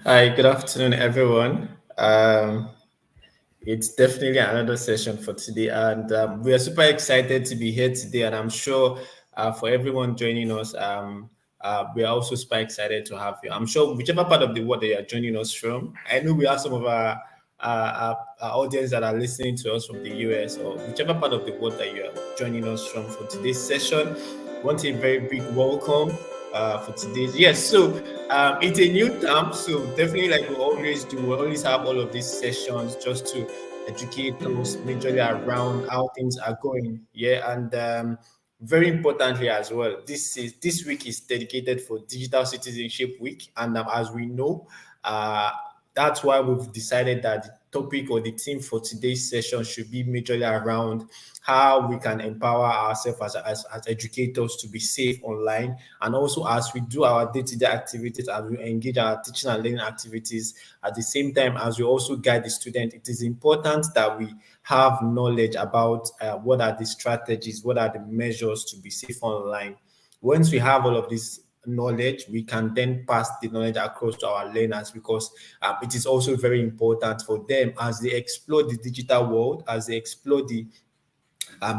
Hi, good afternoon, everyone. It's definitely another session for today, and we are super excited to be here today. And I'm sure for everyone joining us, we are also super excited to have you. I'm sure whichever part of the world that you are joining us from, I know we have some of our audience that are listening to us from the US or whichever part of the world that you are joining us from for today's session. Want a very big welcome for today's. Yes, so it's a new term, so definitely, like we always do, we always have all of these sessions just to educate us majorly around how things are going. Yeah, and very importantly as well, this week is dedicated for Digital Citizenship Week, and as we know, uh, that's why we've decided that the topic or the theme for today's session should be majorly around how we can empower ourselves as educators to be safe online, and also as we do our day-to-day activities, as we engage our teaching and learning activities at the same time as we also guide the student. It is important that we have knowledge about what are the strategies, what are the measures to be safe online. Once we have all of this knowledge, we can then pass the knowledge across to our learners, because it is also very important for them as they explore the digital world, as they explore the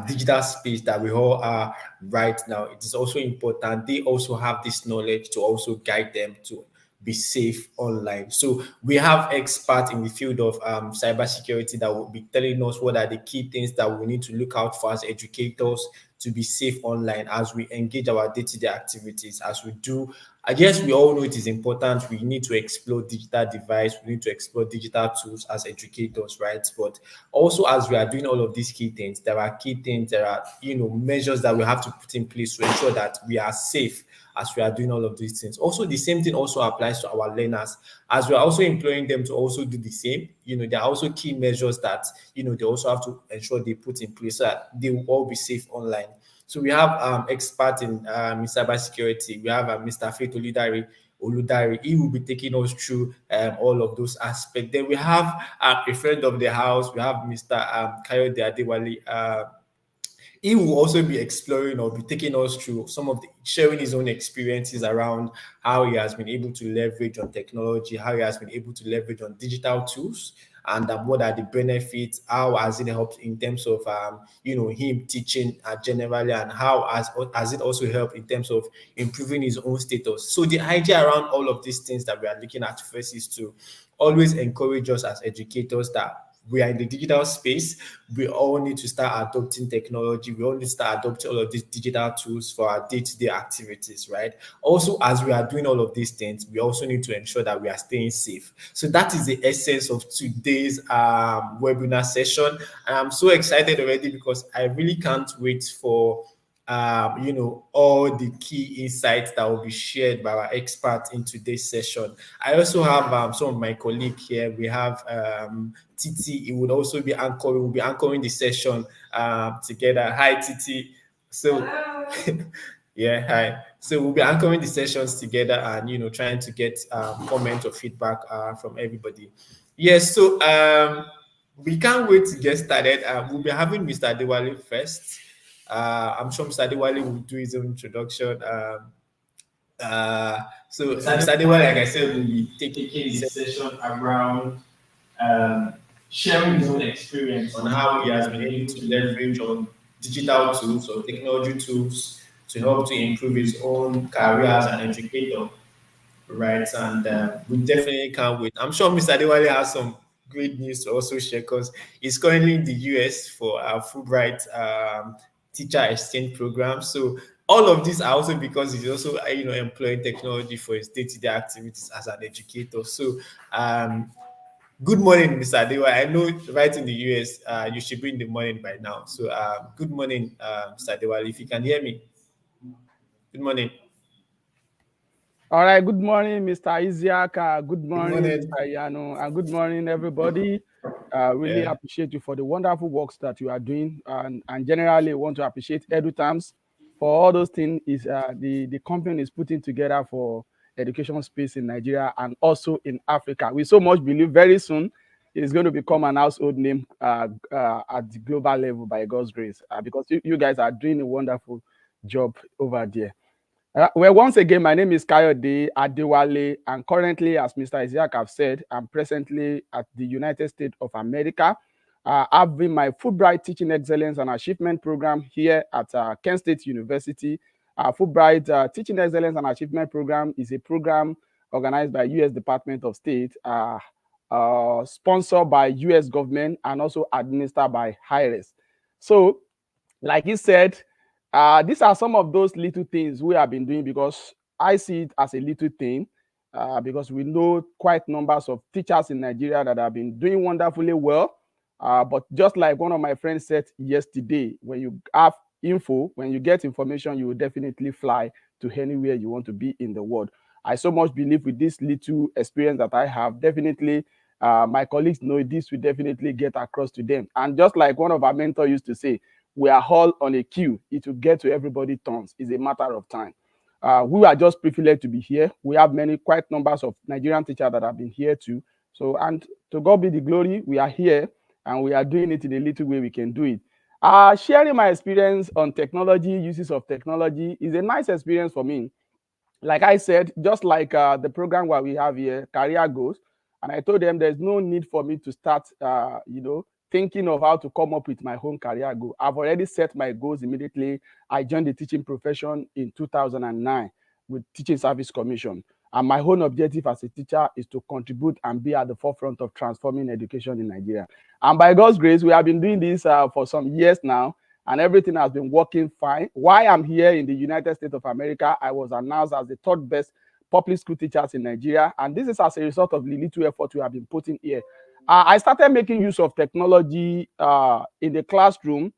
digital space that we all are right now. It is also important they also have this knowledge to also guide them to be safe online. So we have experts in the field of cybersecurity that will be telling us what are the key things that we need to look out for as educators to be safe online as we engage our day-to-day activities, as we do. I guess we all know it is important. We need to explore digital device. We need to explore digital tools as educators, right? But also, as we are doing all of these key things, there are key things, there are measures that we have to put in place to ensure that we are safe as we are doing all of these things. Also, the same thing also applies to our learners, as we are also employing them to also do the same. There are also key measures that they also have to ensure they put in place so that they will all be safe online. So we have expert in cybersecurity. We have Mr. Faith Oludari. He will be taking us through all of those aspects. Then we have a friend of the house. We have Mr. Kayode Adewale. He will also be exploring or be taking us through some of the sharing his own experiences around how he has been able to leverage on technology, how he has been able to leverage on digital tools, and what are the benefits, how has it helped in terms of him teaching generally, and how has it also helped in terms of improving his own status. So the idea around all of these things that we are looking at first is to always encourage us as educators that we are in the digital space. We all need to start adopting technology. We all need to start adopting all of these digital tools for our day-to-day activities, right? Also, as we are doing all of these things, we also need to ensure that we are staying safe. So that is the essence of today's webinar session. And I'm so excited already because I really can't wait for all the key insights that will be shared by our experts in today's session. I also have some of my colleagues here. We have Titi. He would also be anchoring. We'll be anchoring the session together. Hi, Titi. So, yeah, hi. So we'll be anchoring the sessions together and trying to get comment or feedback from everybody. Yes. So we can't wait to get started. We'll be having Mr. Adewale first. I'm sure Mr. Adewale will do his own introduction. So Mr. Adewale, like I said, will be taking the session around um, sharing his own experience on how he has been able to leverage on digital tools or technology tools to help to improve his own career as an educator, right? And we definitely can't wait. I'm sure Mr. Adewale has some great news to also share because he's currently in the US for our Fulbright teacher exchange program. So all of these are also because he's also employing technology for his day-to-day activities as an educator. So good morning, Mr. Adewa. I know right in the US, you should be in the morning by now. So good morning, Mr. Adewa. If you can hear me, good morning. All right. Good morning, Mr. Isiaka. Good Good morning, morning. Mr. Yano. And good morning, everybody. Really Yeah. appreciate you for the wonderful works that you are doing. And generally want to appreciate EduTams for all those things is the company is putting together for education space in Nigeria and also in Africa. We so much believe very soon it's going to become an household name at the global level by God's grace, because you guys are doing a wonderful job over there. Well, once again, my name is Kayode Adewale, and currently, as Mr. Isiaq have said, I'm presently at the United States of America. I've been my Fulbright Teaching Excellence and Achievement Program here at Kent State University. Fulbright Teaching Excellence and Achievement Program is a program organized by U.S. Department of State, sponsored by U.S. government, and also administered by HIRES. So, like he said, these are some of those little things we have been doing, because I see it as a little thing, because we know quite numbers of teachers in Nigeria that have been doing wonderfully well. But just like one of my friends said yesterday, when you have info, when you get information, you will definitely fly to anywhere you want to be in the world. I so much believe with this little experience that I have, definitely my colleagues know this will definitely get across to them. And just like one of our mentors used to say, we are all on a queue. It will get to everybody's turns. It's a matter of time. We are just privileged to be here. We have many, quite numbers of Nigerian teachers that have been here too. So, and to God be the glory, we are here and we are doing it in a little way we can do it. Sharing my experience on technology, uses of technology, is a nice experience for me. Like I said, just like the program where we have here, Career Goals, and I told them there's no need for me to start, thinking of how to come up with my own career goal. I've already set my goals immediately. I joined the teaching profession in 2009 with Teaching Service Commission. And my own objective as a teacher is to contribute and be at the forefront of transforming education in Nigeria. And by God's grace, we have been doing this for some years now, and everything has been working fine. While I'm here in the United States of America, I was announced as the third best public school teachers in Nigeria. And this is as a result of the little effort we have been putting here. I started making use of technology in the classroom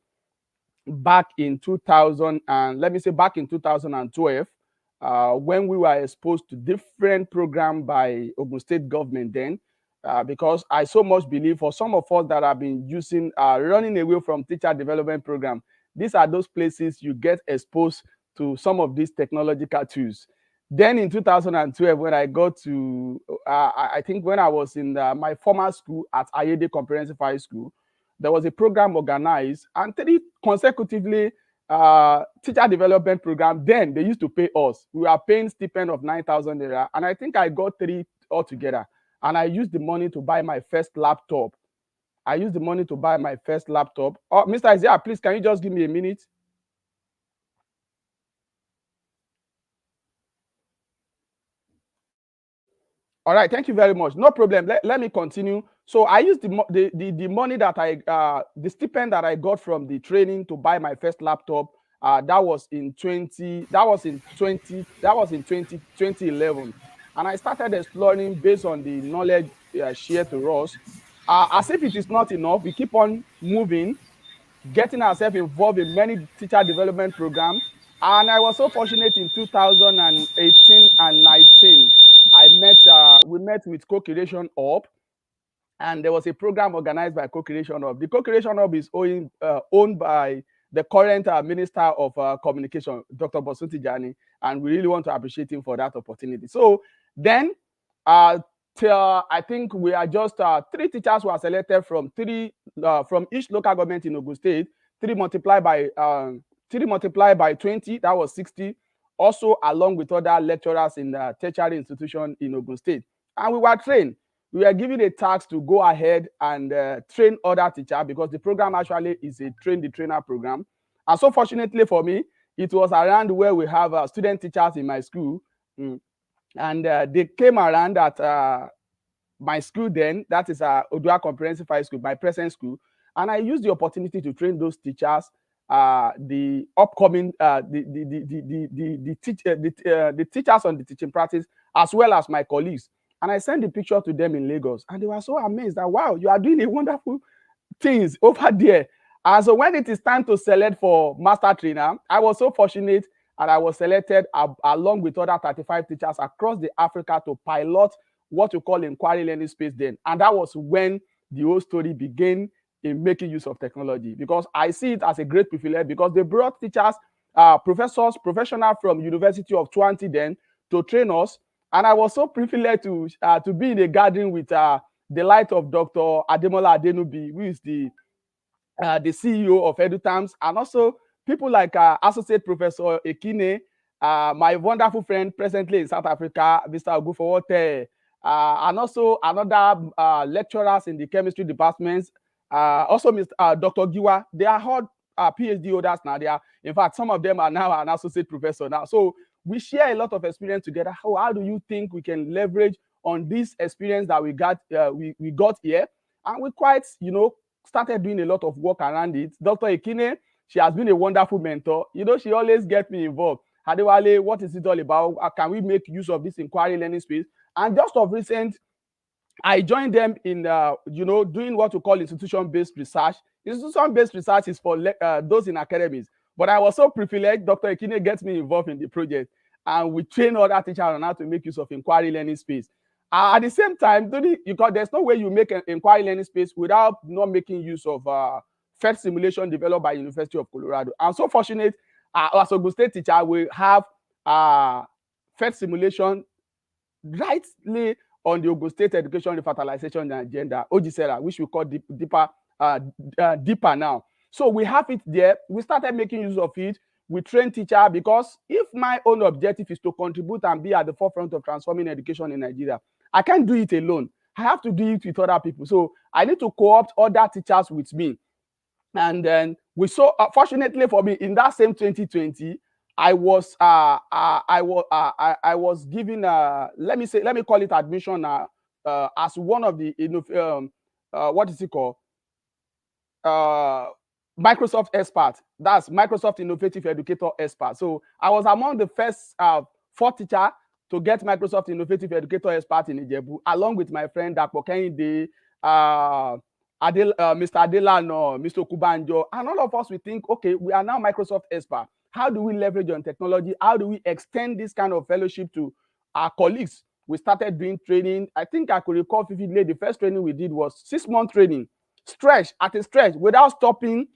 back in 2000, and let me say back in 2012, when we were exposed to different programs by Ogun State government then, because I so much believe for some of us that have been using, running away from teacher development program, these are those places you get exposed to some of these technological tools. Then in 2012, when I got to, I think when I was in my former school at Ayede Comprehensive High School, there was a program organized, and three consecutively teacher development program. Then they used to pay us. We were paying stipend of 9,000 naira, and I think I got three altogether. And I used the money to buy my first laptop. Oh, Mr. Isaiah, please, can you just give me a minute? All right, thank you very much. No problem. Let me continue. So I used the money that the stipend that I got from the training to buy my first laptop. That was in 2011, and I started exploring based on the knowledge shared to us. As if it is not enough, we keep on moving, getting ourselves involved in many teacher development programs. And I was so fortunate in 2018 and 19. We met with Co-Creation Hub, and there was a program organized by Co-Creation Hub. The Co-Creation Hub is owned by the current Minister of Communication, Dr. Bosun Tijani, and we really want to appreciate him for that opportunity. So then, I think we are just three teachers were selected from each local government in Ogun State. 3 multiplied by 20, that was 60. Also, along with other lecturers in the tertiary institution in Ogun State, and we were trained. We were given a task to go ahead and train other teachers, because the program actually is a train the trainer program. And so fortunately for me, it was around where we have student teachers in my school. And they came around at my school then, that is Odua Comprehensive High School, my present school. And I used the opportunity to train those teachers, the upcoming, the teachers on the teaching practice, as well as my colleagues. And I sent the picture to them in Lagos, and they were so amazed that, wow, you are doing a wonderful things over there. And so when it is time to select for master trainer, I was so fortunate, and I was selected along with other 35 teachers across the Africa to pilot what we call inquiry learning space then. And that was when the whole story began in making use of technology, because I see it as a great privilege, because they brought teachers, professors, professionals from University of Twanti then to train us. And I was so privileged to be in a gathering with the light of Dr. Ademola Adenubi, who is the CEO of EduTams, and also people like Associate Professor Ekine, my wonderful friend presently in South Africa, Mr. Ogufowote, and also another lecturers in the chemistry departments, also Mr. Dr. Giwa. They are all PhD holders now. They are, in fact, some of them are now an associate professor now. So we share a lot of experience together. How do you think we can leverage on this experience that we got here? And we quite, started doing a lot of work around it. Dr. Ekine, she has been a wonderful mentor. She always gets me involved. Adewale, what is it all about? Can we make use of this inquiry learning space? And just of recent, I joined them in, doing what we call institution-based research. Institution-based research is for those in academies. But I was so privileged, Dr. Ekine gets me involved in the project. And we train other teachers on how to make use of inquiry learning space. At the same time, because there's no way you make an inquiry learning space without not making use of PhET simulation developed by University of Colorado. I'm so fortunate, as a Ogun State teacher, we have PhET simulation rightly on the Ogun State Education Revitalization Agenda, OGSERA, which we call deeper now. So we have it there. We started making use of it. We train teachers, because if my own objective is to contribute and be at the forefront of transforming education in Nigeria, I can't do it alone. I have to do it with other people. So I need to co-opt other teachers with me. And then we saw, fortunately for me, in that same 2020, I was given, let me call it admission as one of the what is it called? Microsoft experts. That's Microsoft Innovative Educator expert. So I was among the first 4 teachers to get Microsoft Innovative Educator expert in Ijebu, along with my friend Dapo Kehinde, Mr. Adelano, Mr. Kubanjo, and all of us. We think, okay, we are now Microsoft expert. How do we leverage on technology? How do we extend this kind of fellowship to our colleagues? We started doing training. I think I could recall vividly, the first training we did was 6-month training, stretch without stopping.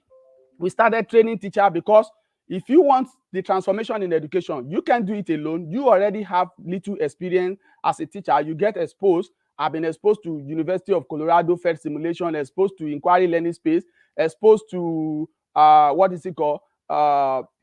We started training teachers, because if you want the transformation in education, you can do it alone. You already have little experience as a teacher. You get exposed. I've been exposed to University of Colorado PhET simulation, exposed to inquiry learning space, exposed to what is it called?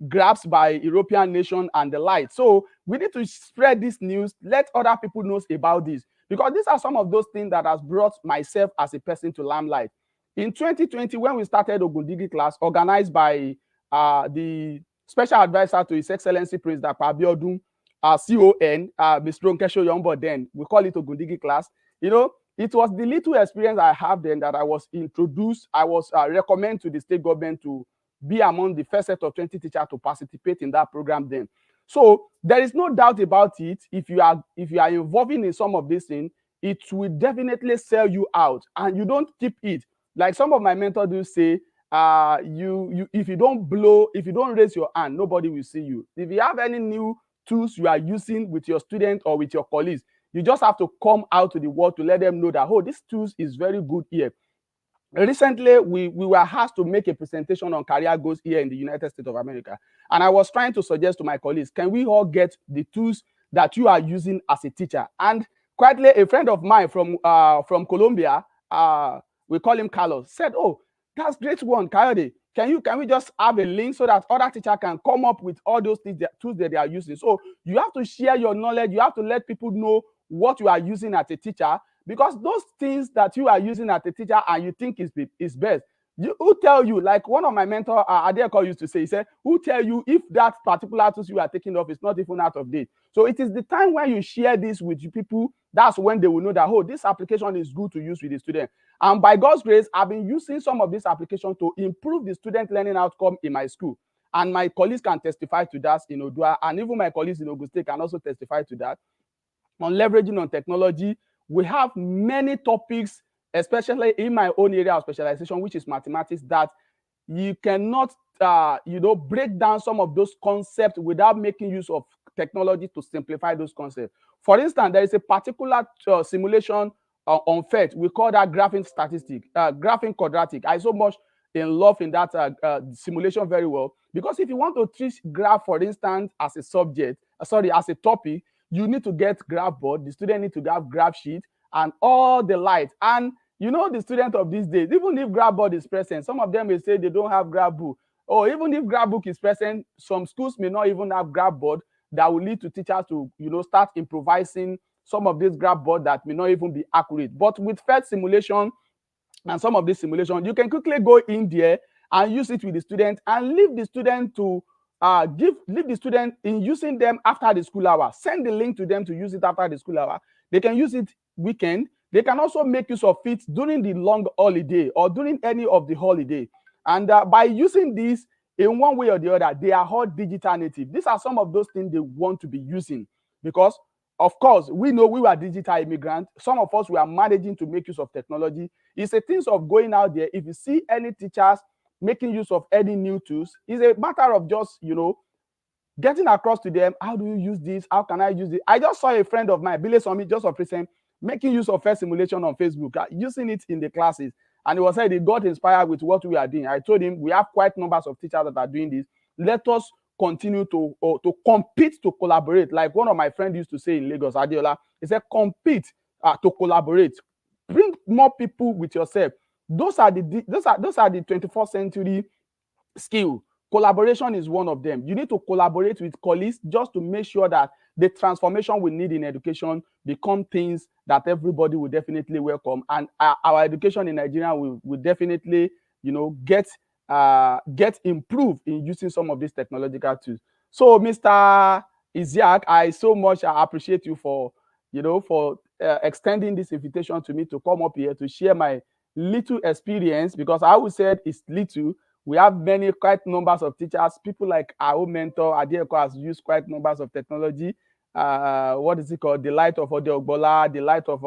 GRAPS by European nation and the like. So we need to spread this news, let other people know about this, because these are some of those things that has brought myself as a person to limelight. In 2020, when we started Ogundigi class, organized by the special advisor to His Excellency President Abiodun, CON, Mr. Nkesho Yombo, then we call it Ogundigi class. It was the little experience I have then that I was introduced. I was recommended to the state government to be among the first set of 20 teachers to participate in that program then. So there is no doubt about it. If you are involving in some of these things, it will definitely sell you out, and you don't keep it. Like some of my mentors do say, if you don't raise your hand, nobody will see you. If you have any new tools you are using with your students or with your colleagues, you just have to come out to the world to let them know that, oh, this tools is very good here. Recently, we were asked to make a presentation on career goals here in the United States of America. And I was trying to suggest to my colleagues, can we all get the tools that you are using as a teacher? And quietly, a friend of mine from Colombia, we call him Carlos, said, oh, that's great one, Coyote. Can we just have a link so that other teachers can come up with all those things, tools that they are using? So you have to share your knowledge. You have to let people know what you are using as a teacher, because those things that you are using as a teacher and you think is best, who tell you, like one of my mentors, Adeko, used to say, he said, who tell you if that particular tools you are taking off is not even out of date? So it is the time when you share this with people, that's when they will know that, oh, this application is good to use with the student. And by God's grace, I've been using some of this application to improve the student learning outcome in my school. And my colleagues can testify to that in Odua, and even my colleagues in Ogun State can also testify to that. On leveraging on technology, we have many topics, especially in my own area of specialization, which is mathematics, that you cannot, break down some of those concepts without making use of technology to simplify those concepts. For instance, there is a particular simulation on PhET. We call that graphing statistic, graphing quadratic. I so much in love in that simulation very well, because if you want to treat graph, for instance, as a subject, as a topic, you need to get graph board. The student need to have graph sheet and all the light. And the student of these days, even if graph board is present, some of them may say they don't have graph book. Or even if graph book is present, some schools may not even have graph board. that will lead to teachers to, start improvising some of these graph board that may not even be accurate. But with PhET simulation and some of this simulation, you can quickly go in there and use it with the student and leave the student to leave the student in using them after the school hour. Send the link to them to use it after the school hour. They can use it weekend. They can also make use of it during the long holiday or during any of the holiday. And by using this in one way or the other, they are all digital native. These are some of those things they want to be using because, of course, we know we were digital immigrants. Some of us were managing to make use of technology. It's a thing of going out there. If you see any teachers making use of any new tools, it's a matter of just, getting across to them, how do you use this? How can I use it? I just saw a friend of mine, Billy Somi, just of recent, making use of PhET simulation on Facebook, using it in the classes. And he was said he got inspired with what we are doing. I told him we have quite numbers of teachers that are doing this. Let us continue to compete, to collaborate. Like one of my friends used to say in Lagos, Adiola, he said, compete to collaborate. Bring more people with yourself. Those are the 21st century skill. Collaboration is one of them. You need to collaborate with colleagues just to make sure that the transformation we need in education become things that everybody will definitely welcome. And our education in Nigeria will definitely, get improved in using some of these technological tools. So, Mr. Isiaq, I so much appreciate you for extending this invitation to me to come up here to share my little experience, because I would say it's little. We have many quite numbers of teachers. People like our own mentor, Adieko, has used quite numbers of technology. What is it called? The Light of Ode Ogbola, the Light of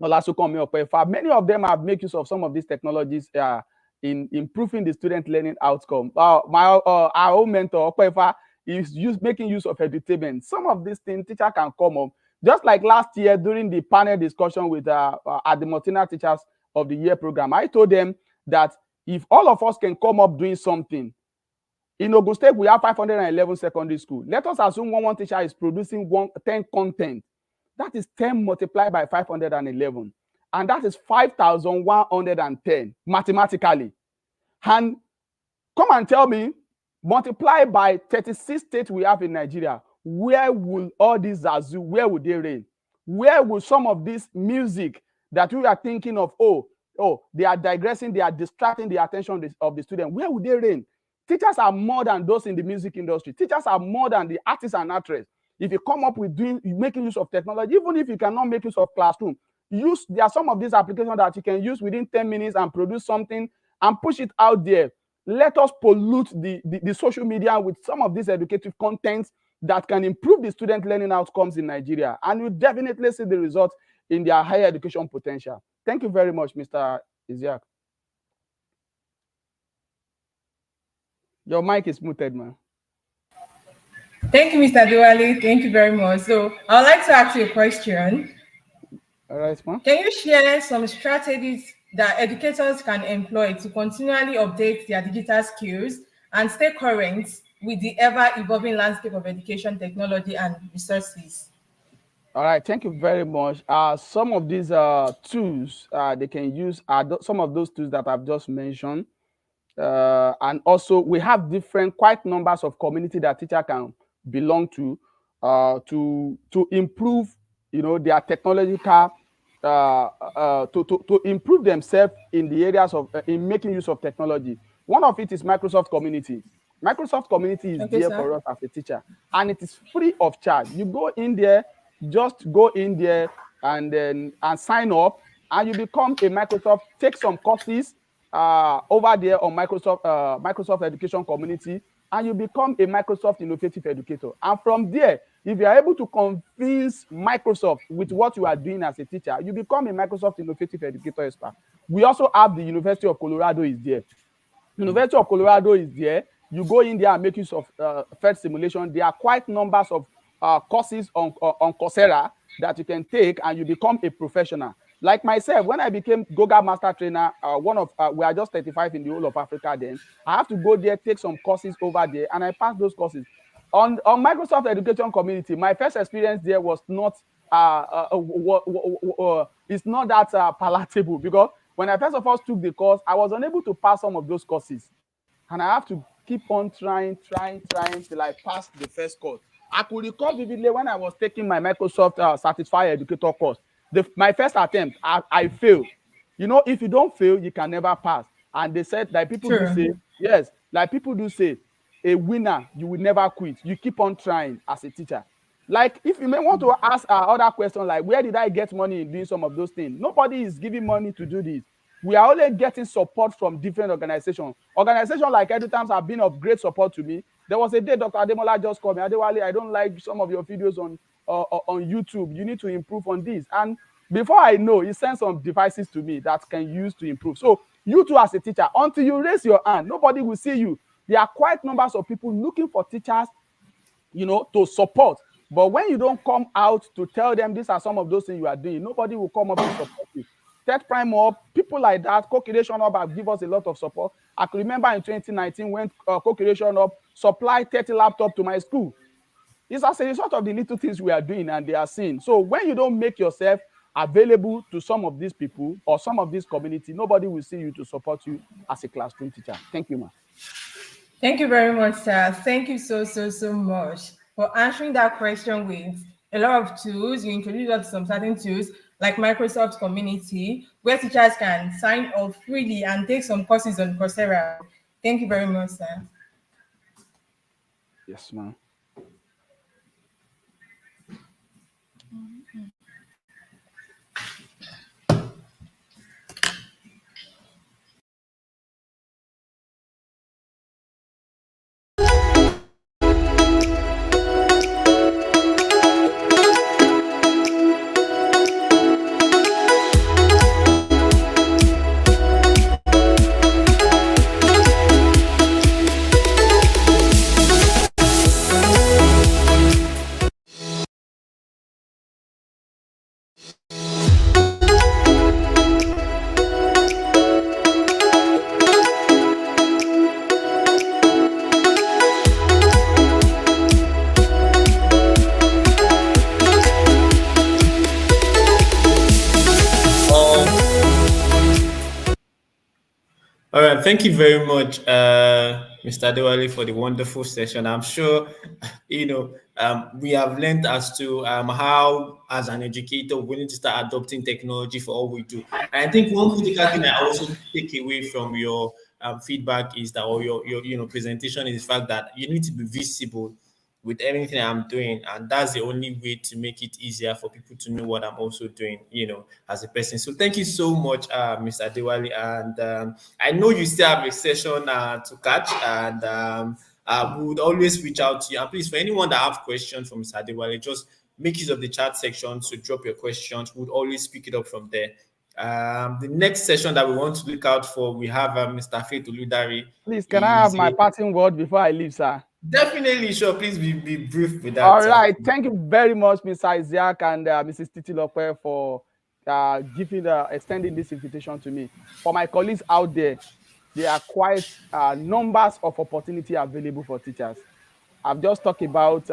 Olasunkami Okpefa. Many of them have made use of some of these technologies in improving the student learning outcome. Our own mentor, Okpefa, is making use of edutainment. Some of these things teacher can come up. Just like last year during the panel discussion with at the Martina Teachers of the Year program, I told them that if all of us can come up doing something, in Ogun State, we have 511 secondary schools. Let us assume one teacher is producing 10 content. That is 10 multiplied by 511. And that is 5,110 mathematically. And come and tell me, multiply by 36 states we have in Nigeria, where will all these Zazu, where would they reign? Where will some of this music that we are thinking of, they are digressing, they are distracting the attention of the student, where would they reign? Teachers are more than those in the music industry. Teachers are more than the artists and actresses. If you come up with making use of technology, even if you cannot make use of classroom, there are some of these applications that you can use within 10 minutes and produce something and push it out there. Let us pollute the social media with some of these educative contents that can improve the student learning outcomes in Nigeria, and you definitely see the results in their higher education potential. Thank you very much, Mr. Isiaq. Your mic is muted, man. Thank you, Mr. Diwali. Thank you very much. So I would like to ask you a question. All right, ma'am. Can you share some strategies that educators can employ to continually update their digital skills and stay current with the ever-evolving landscape of education, technology, and resources? All right, thank you very much. Some of these tools they can use are some of those tools that I've just mentioned. And also, we have different quite numbers of community that teacher can belong to improve, their technological, to improve themselves in the areas of in making use of technology. One of it is Microsoft Community. Microsoft Community is there for us as a teacher, and it is free of charge. You go in there, just go in there and sign up, and you become a Microsoft. Take some courses over there on Microsoft Education Community, and you become a Microsoft Innovative Educator. And from there, if you are able to convince Microsoft with what you are doing as a teacher, you become a Microsoft Innovative Educator expert. We also have the University of Colorado is there. University of Colorado is there. You go in there and make use of PhET simulation. There are quite numbers of courses on Coursera that you can take, and you become a professional. Like myself, when I became Goga Master Trainer, we are just 35 in the whole of Africa then. I have to go there, take some courses over there, and I passed those courses. On Microsoft Education Community, my first experience there was not, it's not that palatable, because when I first of all took the course, I was unable to pass some of those courses. And I have to keep on trying till I pass the first course. I could recall vividly when I was taking my Microsoft Certified Educator course. My first attempt, I failed. You know, if you don't fail, you can never pass. And they said, like people do say, yes, like people do say, a winner, you will never quit. You keep on trying as a teacher. Like, if you may want to ask other questions, like, where did I get money in doing some of those things? Nobody is giving money to do this. We are only getting support from different organizations. Organizations like EduTimes have been of great support to me. There was a day Dr. Ademola just called me, Adewale, I don't like some of your videos on YouTube. You need to improve on this. And before I know, he sent some devices to me that can use to improve. So you too as a teacher, until you raise your hand, nobody will see you. There are quite numbers of people looking for teachers, you know, to support. But when you don't come out to tell them these are some of those things you are doing, nobody will come up to support you. Tech Prime Hub, people like that, Co-Creation Hub have given us a lot of support. I can remember in 2019 when Co-Creation Hub supplied 30 laptops to my school. It's as a result of the little things we are doing and they are seeing. So when you don't make yourself available to some of these people or some of this community, nobody will see you to support you as a classroom teacher. Thank you, ma'am. Thank you very much, sir. Thank you so much for answering that question with a lot of tools. You introduced us to some certain tools like Microsoft Community, where teachers can sign up freely and take some courses on Coursera. Thank you very much, sir. Yes, ma'am. All right, thank you very much, Mr. Adewale, for the wonderful session. I'm sure, we have learned as to how, as an educator, we need to start adopting technology for all we do. And I think one critical thing I also take away from your feedback is that, or your presentation, is the fact that you need to be visible with everything I'm doing, and that's the only way to make it easier for people to know what I'm also doing, as a person. So thank you so much, Mr. Adewale, and I know you still have a session to catch, and we would always reach out to you. And please, for anyone that have questions for Mr. Adewale, just make use of the chat section to drop your questions. We'll always pick it up from there. The next session that we want to look out for, we have Mr. Faith Oludari. Please, can I have my parting word before I leave, sir? Definitely, sure. Please be brief with that. All right. Thank you very much, Mr. Isaac and Mrs. Titilope, for extending this invitation to me. For my colleagues out there, there are quite numbers of opportunity available for teachers. I've just talked about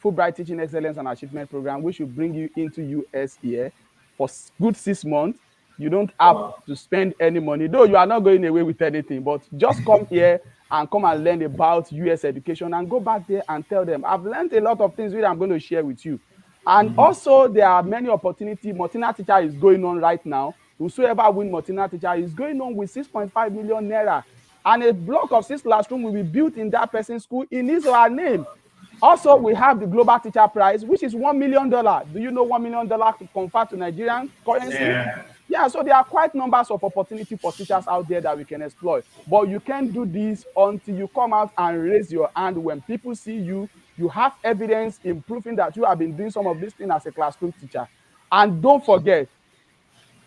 Fulbright Teaching Excellence and Achievement Program, which will bring you into US here for good 6 months. You don't have to spend any money, though you are not going away with anything, but just come here and come and learn about US education and go back there and tell them, I've learned a lot of things which I'm going to share with you. And also, there are many opportunities. Motina Teacher is going on right now. Whosoever win Motina Teacher is going on with 6.5 million naira. And a block of 6 classrooms will be built in that person's school in his or her name. Also, we have the Global Teacher Prize, which is $1 million. Do you know $1 million convert to Nigerian currency? Yeah, so there are quite numbers of opportunity for teachers out there that we can exploit. But you can't do this until you come out and raise your hand. When people see you, you have evidence in proving that you have been doing some of these things as a classroom teacher. And don't forget,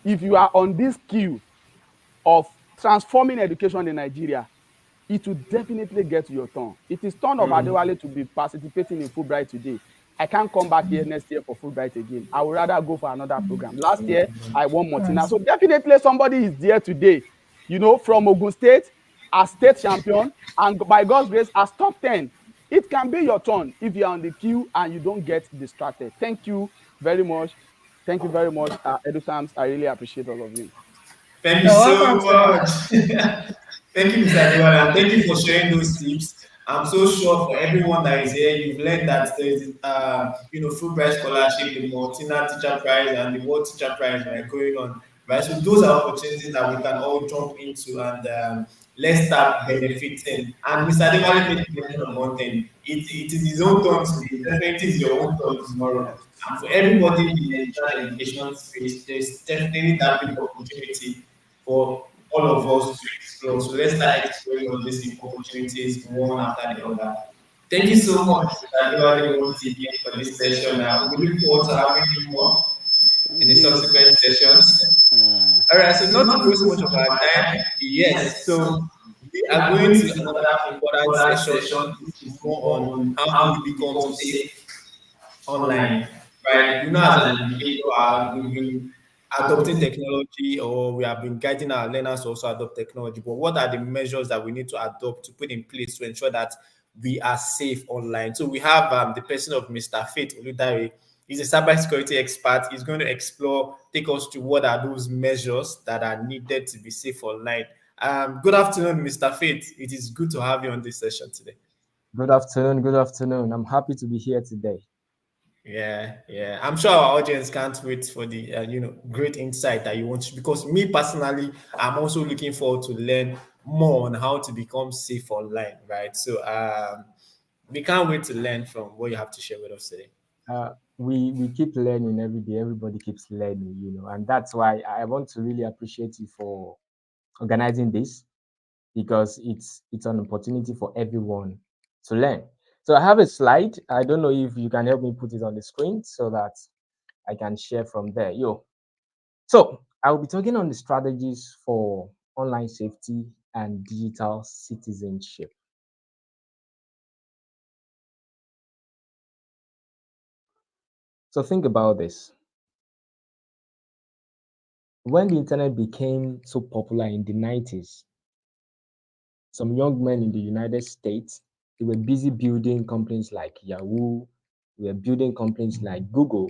if you are on this queue of transforming education in Nigeria, it will definitely get to your turn. It is turn of Adewale to be participating in Fulbright today. I can't come back here next year for Fulbright again. I would rather go for another program. Last year, I won Motina. So definitely somebody is there today, from Ogun State, as state champion, and by God's grace, as top 10. It can be your turn if you're on the queue and you don't get distracted. Thank you very much. Thank you very much, EduTimes. I really appreciate all of you. Thank you so much. Thank you, Mr. Adewale, and thank you for sharing those tips. I'm so sure for everyone that is here, you've learned that there is, Fulbright scholarship, the Martina Teacher Prize, and the World Teacher Prize right, going on, right? So those are opportunities that we can all jump into, and let's start benefiting. And Mr. Adewale made mention of one thing: it is his own turn today. Definitely, is your own turn tomorrow. And for everybody in the Nigerian education space, there's definitely that big opportunity for all of us to explore. So let's start exploring all these opportunities one after the other. Thank you so much, Mr. Adewale, once again for this session. We look forward to having you more in Thank the you. subsequent sessions. Uh, All right, so not to waste much of our time, yes, so we are going to another important session, which is more on how do we become safe online, right? You know, as an educator, we've been adopting technology, or we have been guiding our learners to also adopt technology. But what are the measures that we need to adopt to put in place to ensure that we are safe online? So we have the person of Mr. Faith Oludare. He's a cybersecurity expert. He's going to explore, take us through what are those measures that are needed to be safe online. Good afternoon, Mr. Faith. It is good to have you on this session today. Good afternoon. Good afternoon. I'm happy to be here today. Yeah. I'm sure our audience can't wait for the great insight that you want to. Because me personally, I'm also looking forward to learn more on how to become safe online, right? So we can't wait to learn from what you have to share with us today. We keep learning every day. Everybody keeps learning, and that's why I want to really appreciate you for organizing this, because it's an opportunity for everyone to learn. So I have a slide. I don't know if you can help me put it on the screen so that I can share from there. So I'll be talking on the strategies for online safety and digital citizenship. So think about this. When the internet became so popular in the 90s, some young men in the United States, they were busy building companies like Yahoo, we were building companies like Google.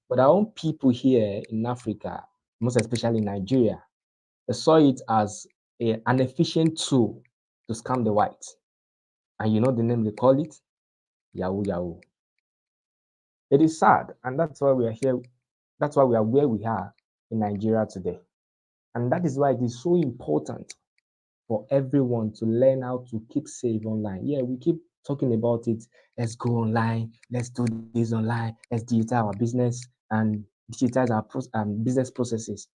But our own people here in Africa, most especially in Nigeria, they saw it as an efficient tool to scam the whites. And you know the name they call it? Yahoo Yahoo. It is sad, and that's why we are here. That's why we are where we are in Nigeria today. And that is why it is so important for everyone to learn how to keep safe online. Yeah, we keep talking about it. Let's go online. Let's do this online. Let's digitize our business and digitize our business processes.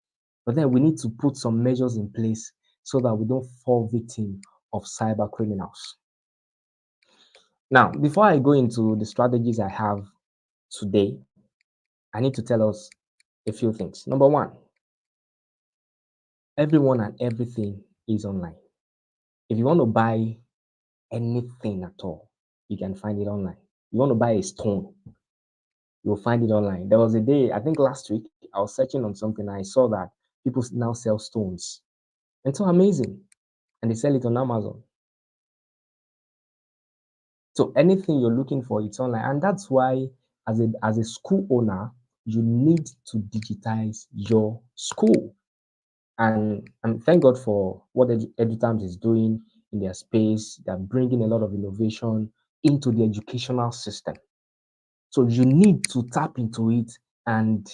But then we need to put some measures in place so that we don't fall victim of cyber criminals. Now, before I go into the strategies I have today, I need to tell us a few things. Number one, everyone and everything is online. If you want to buy anything at all, you can find it online. You want to buy a stone, you'll find it online. There was a day, I think last week, I was searching on something and I saw that people now sell stones. And so amazing. And they sell it on Amazon. So anything you're looking for, it's online. And that's why, as a school owner, you need to digitize your school. And thank God for what EduTimes is doing in their space. They're bringing a lot of innovation into the educational system. So you need to tap into it and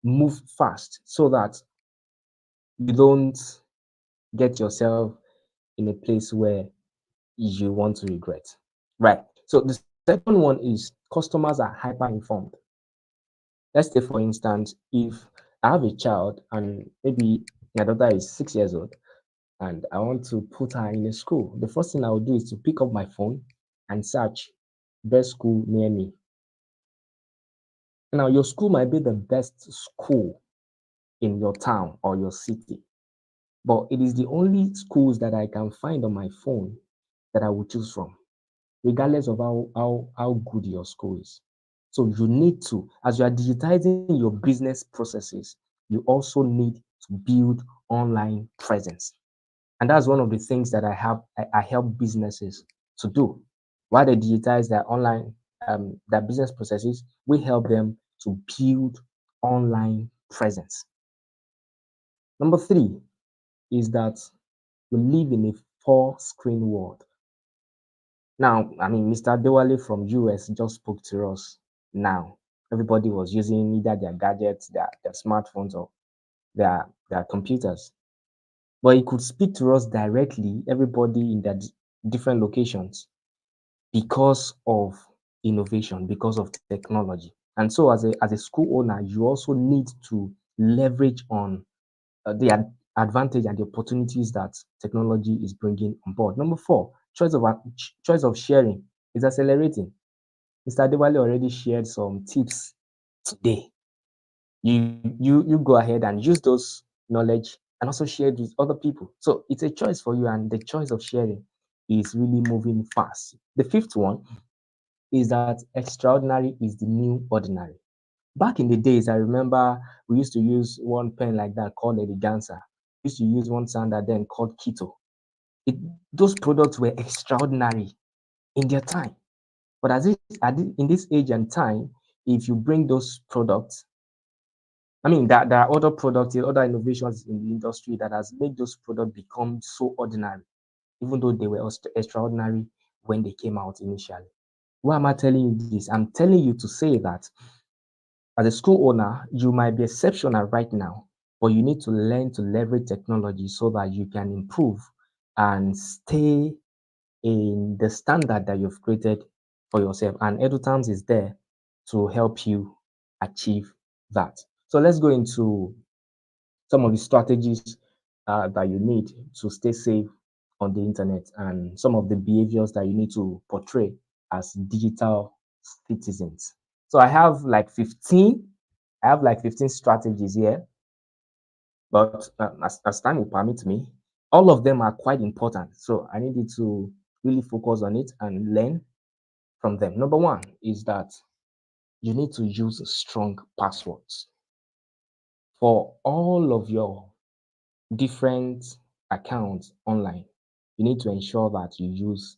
move fast so that you don't get yourself in a place where you want to regret. Right. So the second one is customers are hyper informed. Let's say, for instance, if I have a child and maybe my daughter is 6 years old and I want to put her in a school, the first thing I will do is to pick up my phone and search best school near me. Now, your school might be the best school in your town or your city, but it is the only schools that I can find on my phone that I will choose from, regardless of how good your school is. So you need to, as you are digitizing your business processes, you also need to build online presence. And that's one of the things that I help businesses to do. While they digitize their online their business processes, we help them to build online presence. Number three is that we live in a four screen world. Now, I mean, Mr. Dewale from US just spoke to us now. Everybody was using either their gadgets, their smartphones, or their computers. But he could speak to us directly, everybody in their different locations, because of innovation, because of technology. And so, as a school owner, you also need to leverage on the advantage and the opportunities that technology is bringing on board. Number four, choice of sharing is accelerating. Mr. Adewale already shared some tips today. You go ahead and use those knowledge and also share it with other people. So it's a choice for you, and the choice of sharing is really moving fast. The fifth one is that extraordinary is the new ordinary. Back in the days, I remember we used to use one pen like that called Eleganza. We used to use one sander then called Keto. Those products were extraordinary in their time. But in this age and time, if you bring those products, I mean, there are other products, other innovations in the industry that has made those products become so ordinary, even though they were extraordinary when they came out initially. Why am I telling you this? I'm telling you to say that as a school owner, you might be exceptional right now, but you need to learn to leverage technology so that you can improve and stay in the standard that you've created for yourself. And EduTerms is there to help you achieve that. So let's go into some of the strategies that you need to stay safe on the internet and some of the behaviors that you need to portray as digital citizens. So I have like 15 strategies here, but as time will permit me, all of them are quite important. So I need you to really focus on it and learn from them. Number one is that you need to use strong passwords for all of your different accounts online. You need to ensure that you use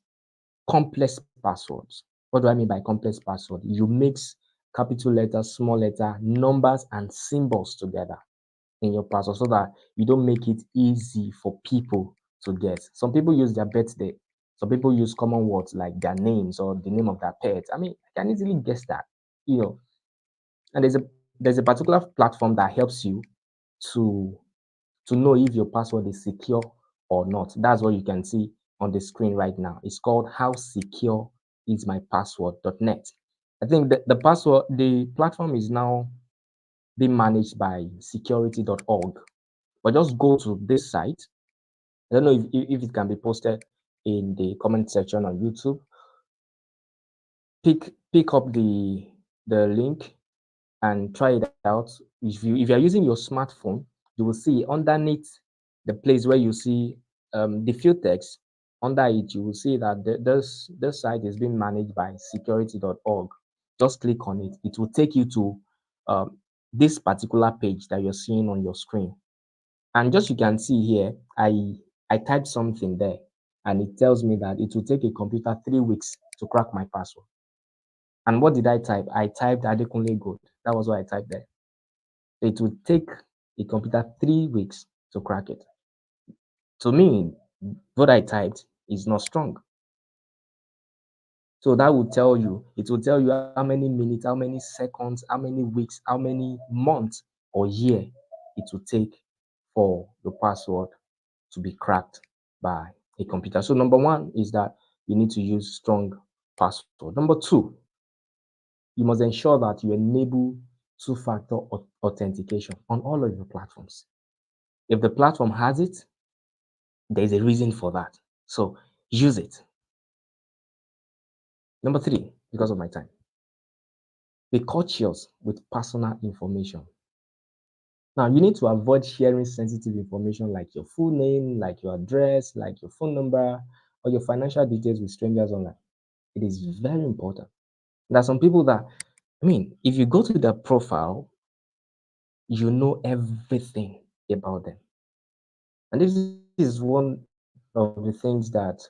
complex passwords. What do I mean by complex password? You mix capital letters, small letter, numbers, and symbols together in your password so that you don't make it easy for people to guess. Some people use their birthday. Some people use common words like their names or the name of their pet. I mean, I can easily guess that, you know. And there's a particular platform that helps you to know if your password is secure or not. That's what you can see on the screen right now. It's called howsecureismypassword.net. I think the platform is now being managed by security.org. But just go to this site. I don't know if it can be posted in the comment section on YouTube. Pick up the link and try it out. If you are using your smartphone, you will see underneath the place where you see the field text. Under it, you will see that this site is being managed by security.org. Just click on it. It will take you to this particular page that you're seeing on your screen. And just you can see here, I typed something there, and it tells me that it will take a computer 3 weeks to crack my password. And what did I type? I typed Adekunle Gold. That was what I typed there. It would take a computer 3 weeks to crack it. To me, what I typed is not strong. So that will tell you, it will tell you how many minutes, how many seconds, how many weeks, how many months or year it will take for your password to be cracked by a computer. So number one is that you need to use strong password. Number two, you must ensure that you enable two-factor authentication on all of your platforms. If the platform has it, there's a reason for that. So use it. Number three, because of my time, be cautious with personal information. Now, you need to avoid sharing sensitive information like your full name, like your address, like your phone number, or your financial details with strangers online. It is very important. There are some people that, I mean, if you go to their profile, you know everything about them. And this is one of the things that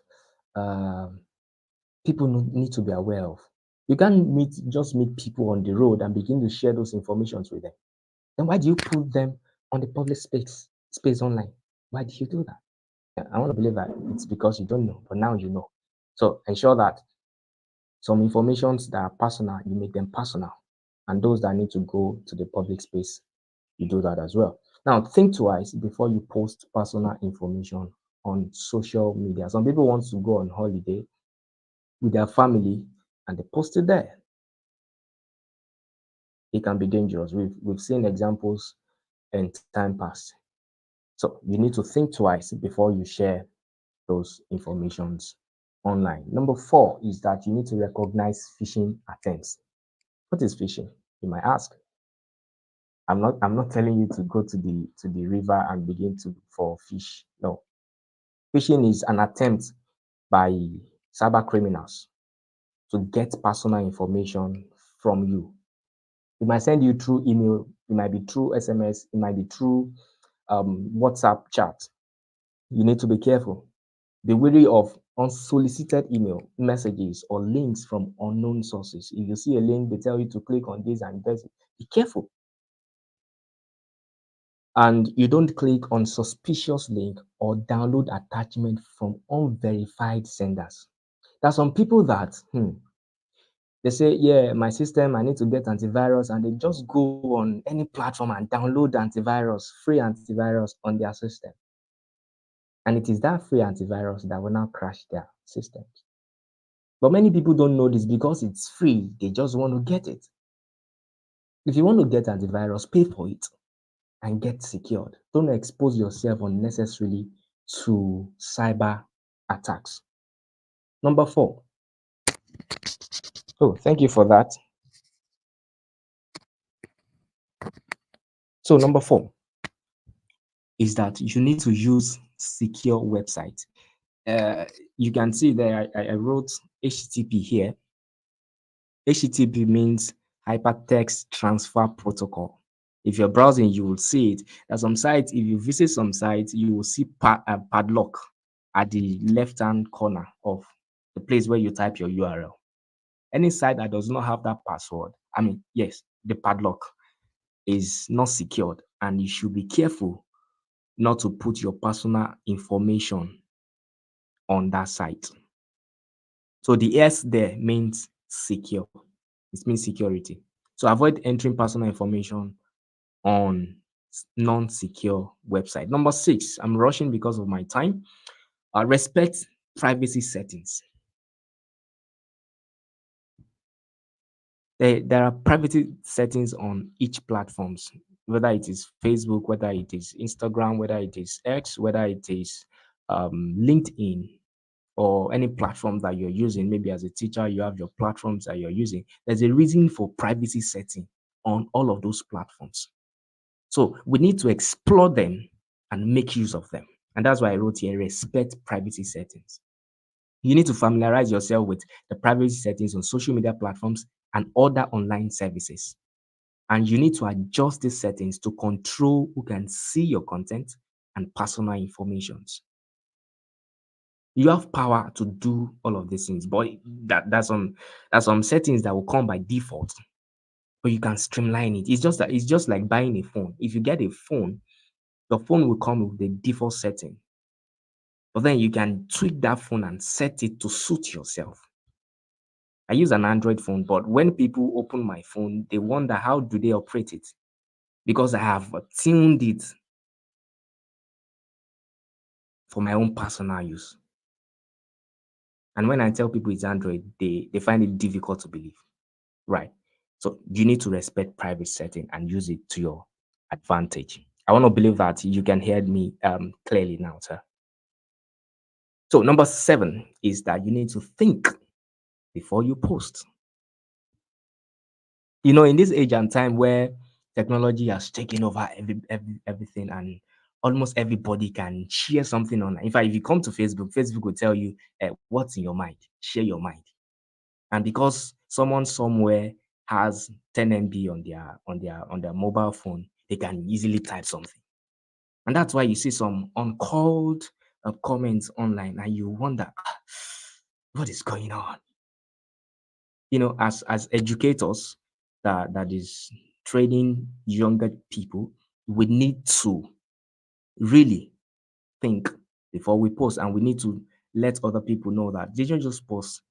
people need to be aware of. You can't just meet people on the road and begin to share those informations with them. Then why do you put them on the public space online? Why do you do that? I want to believe that it's because you don't know, but now you know. So ensure that some informations that are personal, you make them personal. And those that need to go to the public space, you do that as well. Now, think twice before you post personal information on social media. Some people want to go on holiday with their family and they post it there. It can be dangerous. We've seen examples in time past. So you need to think twice before you share those informations online. Number 4 is that you need to recognize phishing attempts. What is phishing? You might ask. I'm not telling you to go to the river and begin to for fish. No. Phishing is an attempt by cyber criminals to get personal information from you. It might send you through email, it might be through SMS, it might be through WhatsApp chat. You need to be careful. Be wary of unsolicited email messages or links from unknown sources. If you see a link, they tell you to click on this and this. Be careful. And you don't click on suspicious link or download attachment from unverified senders. There are some people that they say, yeah, my system, I need to get antivirus, and they just go on any platform and download antivirus, free antivirus on their system. And it is that free antivirus that will now crash their systems. But many people don't know this because it's free. They just want to get it. If you want to get antivirus, pay for it and get secured. Don't expose yourself unnecessarily to cyber attacks. Number 4. Oh, thank you for that. So number 4 is that you need to use secure website. You can see there I wrote HTTP here. HTTP means Hypertext Transfer Protocol. If you're browsing, you will see it. There's some sites, if you visit some sites, you will see padlock at the left-hand corner of the place where you type your URL. Any site that does not have that password, yes, the padlock is not secured, and you should be careful not to put your personal information on that site. So the S there means secure. It means security. So avoid entering personal information on non-secure website. Number 6, I'm rushing because of my time. Respect privacy settings. There are privacy settings on each platforms, whether it is Facebook, whether it is Instagram, whether it is X, whether it is LinkedIn, or any platform that you're using. Maybe as a teacher, you have your platforms that you're using. There's a reason for privacy setting on all of those platforms. So we need to explore them and make use of them. And that's why I wrote here, respect privacy settings. You need to familiarize yourself with the privacy settings on social media platforms and other online services. And you need to adjust these settings to control who can see your content and personal information. You have power to do all of these things, but that's some settings that will come by default, but you can streamline it. It's just like buying a phone. If you get a phone, the phone will come with the default setting, but then you can tweak that phone and set it to suit yourself. I use an Android phone, but when people open my phone, they wonder how do they operate it, because I have tuned it for my own personal use. And when I tell people it's Android, they find it difficult to believe, right? So you need to respect private setting and use it to your advantage. I want to believe that you can hear me clearly now, sir. So number 7 is that you need to think before you post. In this age and time where technology has taken over everything, and almost everybody can share something online. In fact, if you come to Facebook will tell you what's in your mind, share your mind. And because someone somewhere has 10 MB on their mobile phone, they can easily type something. And that's why you see some uncalled comments online, and you wonder, what is going on? As educators that is training younger people, we need to really think before we post, and we need to let other people know that they don't just post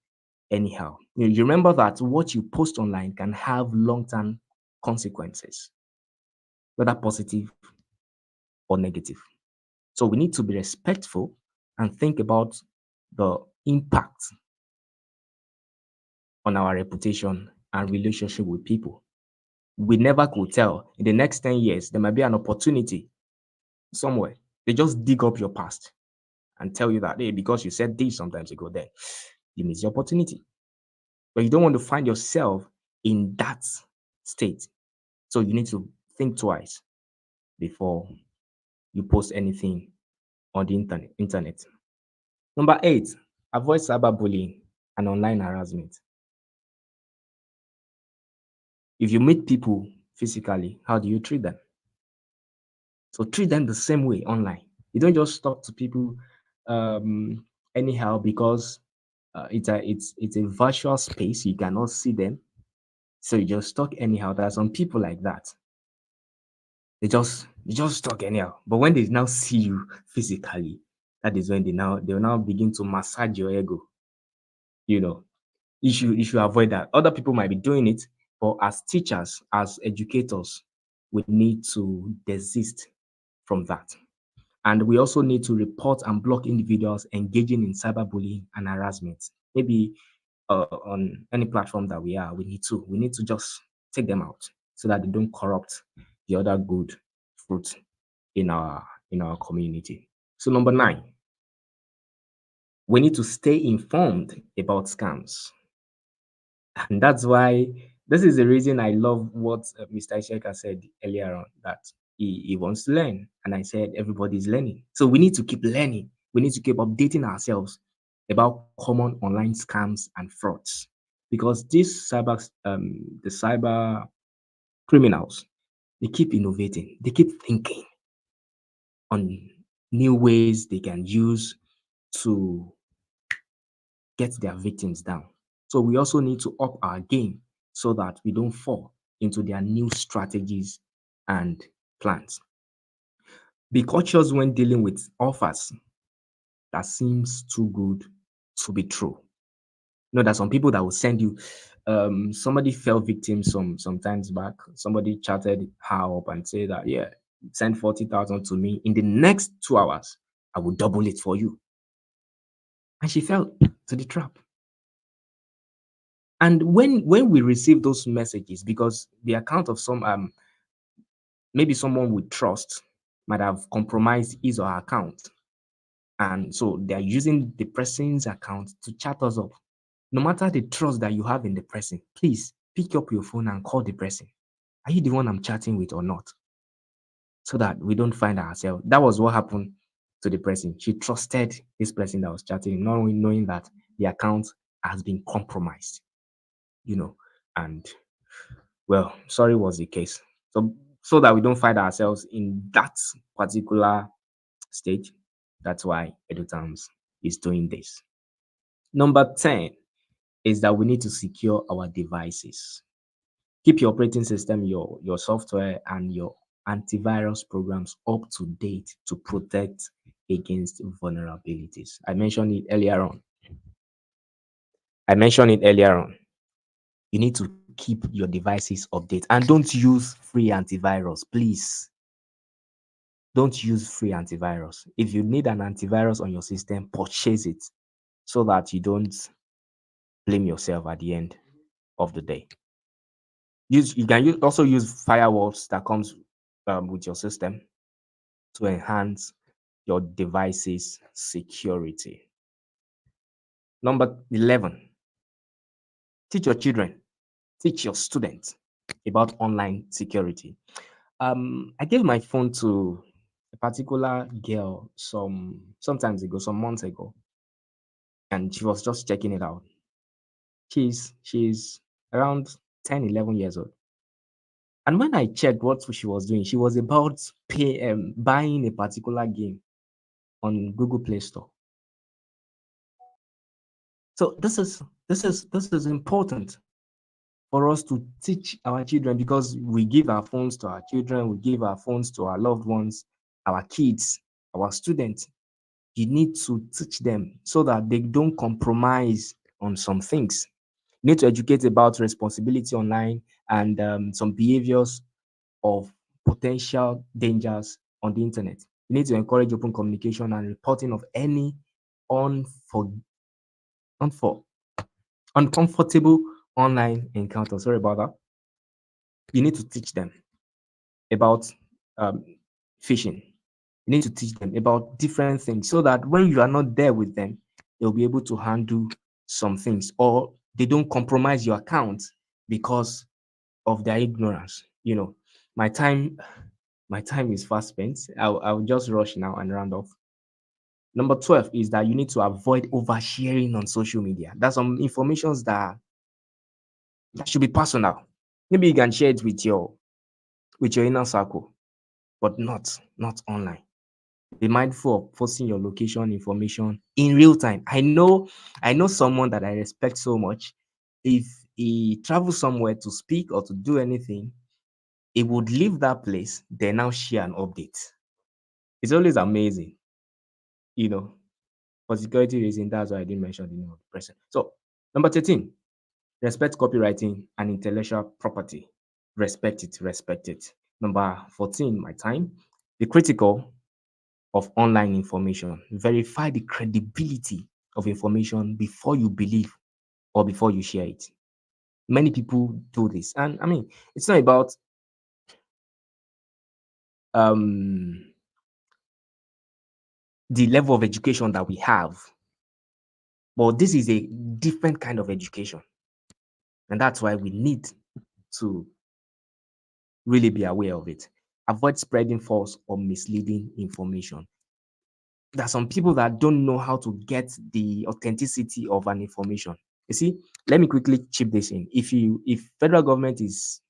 anyhow. You remember that what you post online can have long-term consequences, whether positive or negative. So we need to be respectful and think about the impact on our reputation and relationship with people. We never could tell. In the next 10 years, there might be an opportunity somewhere. They just dig up your past and tell you that, hey, because you said this sometimes ago, then you miss the opportunity. But you don't want to find yourself in that state. So you need to think twice before you post anything on the internet. Number 8, avoid cyberbullying and online harassment. If you meet people physically, how do you treat them? So treat them the same way online. You don't just talk to people anyhow because it's a virtual space. You cannot see them, so you just talk anyhow. There are some people like that. They just talk anyhow. But when they now see you physically, that is when they'll now begin to massage your ego. You know, you should avoid that. Other people might be doing it, but as teachers, as educators, we need to desist from that. And we also need to report and block individuals engaging in cyberbullying and harassment. Maybe on any platform that we are, we need to just take them out so that they don't corrupt the other good fruit in our community. So number 9, we need to stay informed about scams. And that's why this is the reason I love what Mr. Isheka said earlier on, that he wants to learn. And I said, everybody's learning. So we need to keep learning. We need to keep updating ourselves about common online scams and frauds. Because these the cyber criminals, they keep innovating. They keep thinking on new ways they can use to get their victims down. So we also need to up our game so that we don't fall into their new strategies and plans. Be cautious when dealing with offers that seems too good to be true. You know, there's some people that will send you, somebody fell victim sometimes back. Somebody chatted her up and said that, yeah, send 40,000 to me. In the next 2 hours, I will double it for you. And she fell to the trap. And when we receive those messages, because the account of some maybe someone we trust might have compromised his or her account, and so they are using the person's account to chat us up. No matter the trust that you have in the person, please pick up your phone and call the person. Are you the one I'm chatting with or not? So that we don't find ourselves. That was what happened to the person. She trusted this person that was chatting, not knowing that the account has been compromised. You know, and well, sorry was the case. So that we don't find ourselves in that particular stage. That's why EduTerms is doing this. Number 10 is that we need to secure our devices. Keep your operating system, your software, and your antivirus programs up to date to protect against vulnerabilities. I mentioned it earlier on. You need to keep your devices updated and don't use free antivirus, please. Don't use free antivirus. If you need an antivirus on your system, purchase it so that you don't blame yourself at the end of the day. You can also use firewalls that comes with your system to enhance your device's security. Number 11, teach your children, teach your students about online security. I gave my phone to a particular girl some months ago, and she was just checking it out. She's around 10, 11 years old. And when I checked what she was doing, she was about buying a particular game on Google Play Store. So this is important for us to teach our children, because we give our phones to our children, we give our phones to our loved ones, our kids, our students. You need to teach them so that they don't compromise on some things. You need to educate about responsibility online and some behaviors of potential dangers on the internet. You need to encourage open communication and reporting of any unfor- unfor- uncomfortable online encounter. Sorry about that. You need to teach them about um, phishing. You need to teach them about different things so that when you are not there with them, they'll be able to handle some things, or they don't compromise your account because of their ignorance. My time, my time is fast spent. I'll just rush now and round off. Number 12 is that you need to avoid oversharing on social media. There's some informations that should be personal. Maybe you can share it with your inner circle, but not online. Be mindful of posting your location information in real time. I know someone that I respect so much. If he travels somewhere to speak or to do anything, he would leave that place, then now share an update. It's always amazing, you know. For security reasons, that's why I didn't mention the name of the person. So, number 13, respect copywriting and intellectual property. Respect it, respect it. Number 14, my time. Be critical of online information. Verify the credibility of information before you believe or before you share it. Many people do this. And I mean, it's not about um, the level of education that we have, but this is a different kind of education. And that's why we need to really be aware of it. Avoid spreading false or misleading information. There are some people that don't know how to get the authenticity of an information. You see, let me quickly chip this in. If federal government is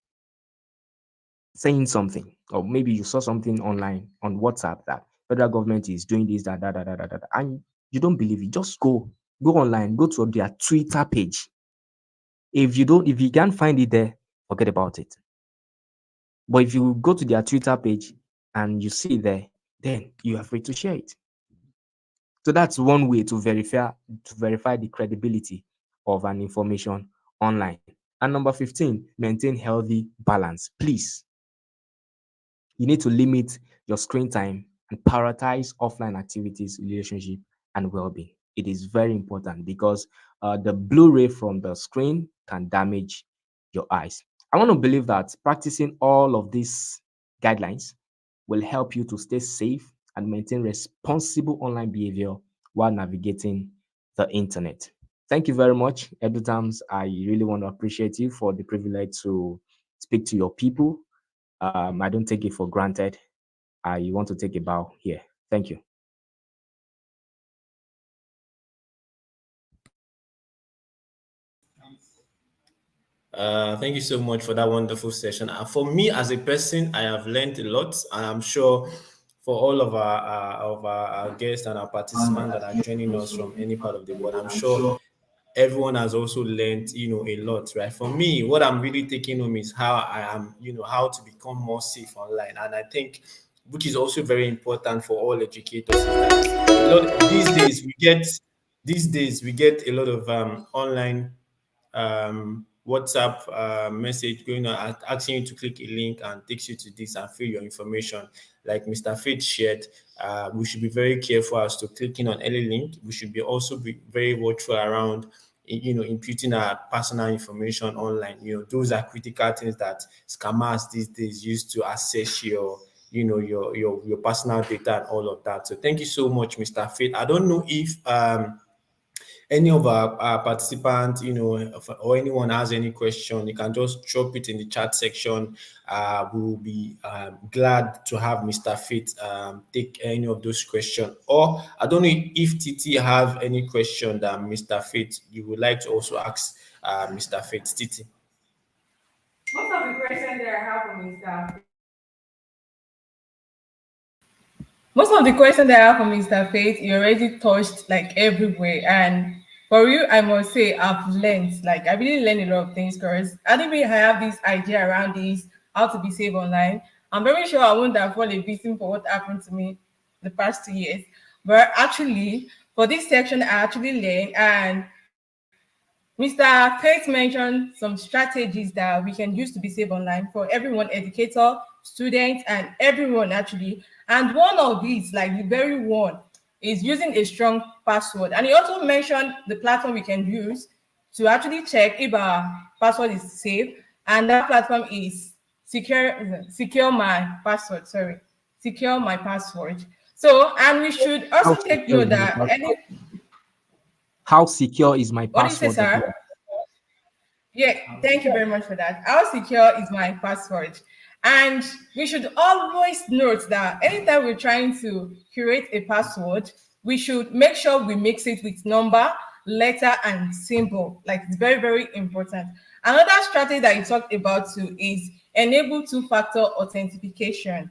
saying something, or maybe you saw something online on WhatsApp that federal government is doing this, that, and you don't believe it, just go online, go to their Twitter page. If you can't find it there, forget about it. But if you go to their Twitter page and you see it there, then you are free to share it. So that's one way to verify the credibility of an information online. And number 15, maintain healthy balance. Please, you need to limit your screen time and prioritize offline activities, relationship, and well-being. It is very important because the blue ray from the screen can damage your eyes. I want to believe that practicing all of these guidelines will help you to stay safe and maintain responsible online behavior while navigating the internet. Thank you very much, EduTams. I really want to appreciate you for the privilege to speak to your people. I don't take it for granted. I want to take a bow here. Thank you. Thank you so much for that wonderful session. For me as a person, I have learned a lot, and I'm sure for all of our guests and our participants that are joining us from any part of the world, I'm sure everyone has also learned, a lot, right? For me, what I'm really taking home is how I am, how to become more safe online, and I think, which is also very important for all educators, is that these days we get a lot of online WhatsApp message going on asking you to click a link and takes you to this and fill your information. Like Mr. Faith shared, we should be very careful as to clicking on any link. We should be also be very watchful around, imputing our personal information online. Those are critical things that scammers these days use to access your personal data and all of that. So thank you so much, Mr. Faith. I don't know if any of our participants, or anyone has any question, you can just drop it in the chat section. We will be glad to have Mr. Fit take any of those questions. Or I don't know if Titi have any question that Mr. Fit you would like to also ask Mr. Fit. Titi. Most of the questions that I have for Mr. Most of the questions that I have for Mr. Faith, you already touched like everywhere. And for you, I must say I've learned, like I really learned a lot of things because I didn't really have this idea around this, how to be safe online. I'm very sure I won't have fallen a victim for what happened to me the past 2 years. But actually, for this section, I actually learned, and Mr. Faith mentioned some strategies that we can use to be safe online for everyone, educator, students, and everyone actually. And one of these, like the very one, is using a strong password. And he also mentioned the platform we can use to actually check if our password is safe. And that platform is secure my password. Sorry, secure my password. So, and we should How also take secure note is my that password? How secure is my what do you say, password as sir? well? Yeah, thank you very much for that. How secure is my password? And we should always note that anytime we're trying to create a password, we should make sure we mix it with number, letter, and symbol. Like it's very, very important. Another strategy that you talked about too is enable two-factor authentication.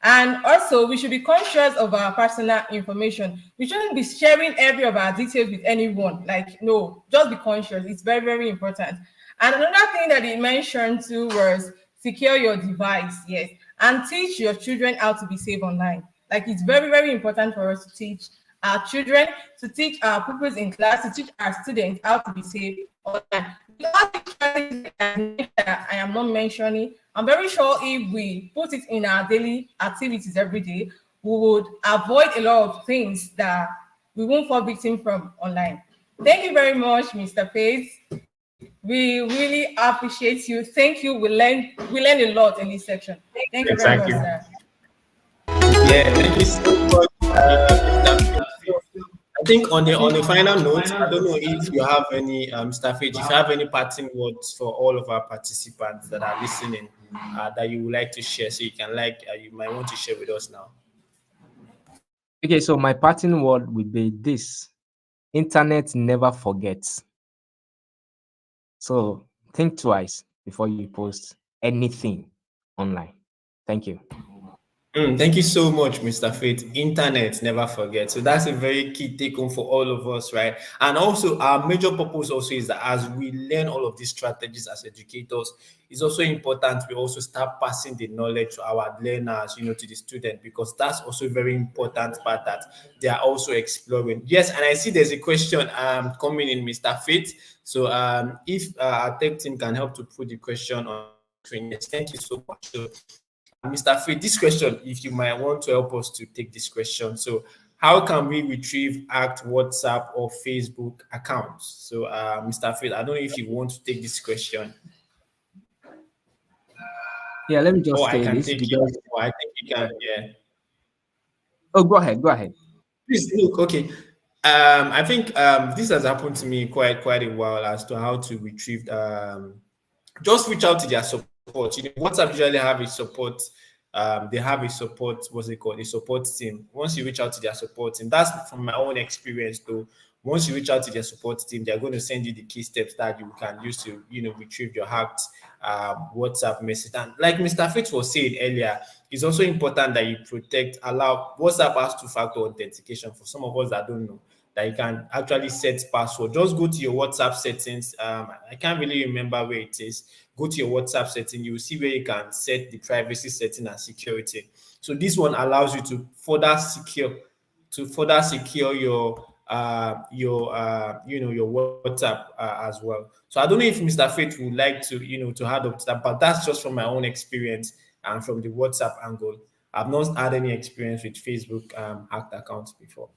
And also, we should be conscious of our personal information. We shouldn't be sharing every of our details with anyone. Like, no, just be conscious. It's very, very important. And another thing that he mentioned too was secure your device, yes, and teach your children how to be safe online. Like, it's very, very important for us to teach our children, to teach our pupils in class, to teach our students how to be safe online. The other strategies that I am not mentioning, I'm very sure if we put it in our daily activities every day, we would avoid a lot of things that we won't fall victim from online. Thank you very much, Mr. Faith. We really appreciate you. Thank you. We learned a lot in this section. Thank you very much, Exactly. sir. Yeah, thank you so much, Mr. Fitz. So, I think on the final note, I don't know if you have any Mr. Fitz, if you have any parting words for all of our participants that are listening that you would like to share, so you can you might want to share with us now. Okay, so my parting word would be this: internet never forgets. So think twice before you post anything online. Thank you. Thank you so much, Mr. Faith. Internet, never forget. So that's a very key take home for all of us, right? And also, our major purpose also is that as we learn all of these strategies as educators, it's also important we also start passing the knowledge to our learners, to the student, because that's also a very important part that they are also exploring. Yes, and I see there's a question coming in, Mr. Faith. So if our tech team can help to put the question on screen, yes, thank you so much. So, Mr. Faith, this question, if you might want to help us to take this question. So, how can we retrieve hacked WhatsApp or Facebook accounts? So, Mr. Faith, I don't know if you want to take this question. Yeah, let me Oh, just I say can this take it. because Oh, I think you can. Yeah. oh, go ahead, go ahead. Please look. Okay. I think this has happened to me quite a while as to how to retrieve. Just reach out to their support. WhatsApp usually have a support. They have a support. What's it called? A support team. Once you reach out to their support team, that's from my own experience. Though, once you reach out to their support team, they're going to send you the key steps that you can use to, retrieve your hacked WhatsApp message. And like Mr. Fitz was saying earlier, it's also important that you allow WhatsApp has two-factor authentication for some of us that don't know that you can actually set password. Just go to your WhatsApp settings. I can't really remember where it is. Go to your WhatsApp setting. You will see where you can set the privacy setting and security. So this one allows you to further secure your WhatsApp as well. So I don't know if Mr. Faith would like to to add up to that, but that's just from my own experience and from the WhatsApp angle. I've not had any experience with Facebook hacked accounts before.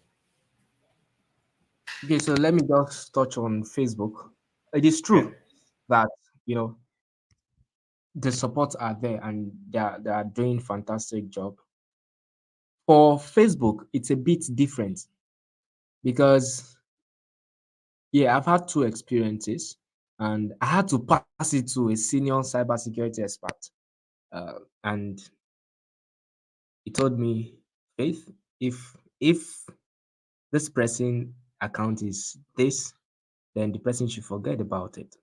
Okay, so let me just touch on Facebook. It is Okay. true that you know the supports are there and they are doing fantastic job. For Facebook, it's a bit different because yeah, I've had two experiences and I had to pass it to a senior cybersecurity expert. And he told me, Faith, if this person account is this, then the person should forget about it.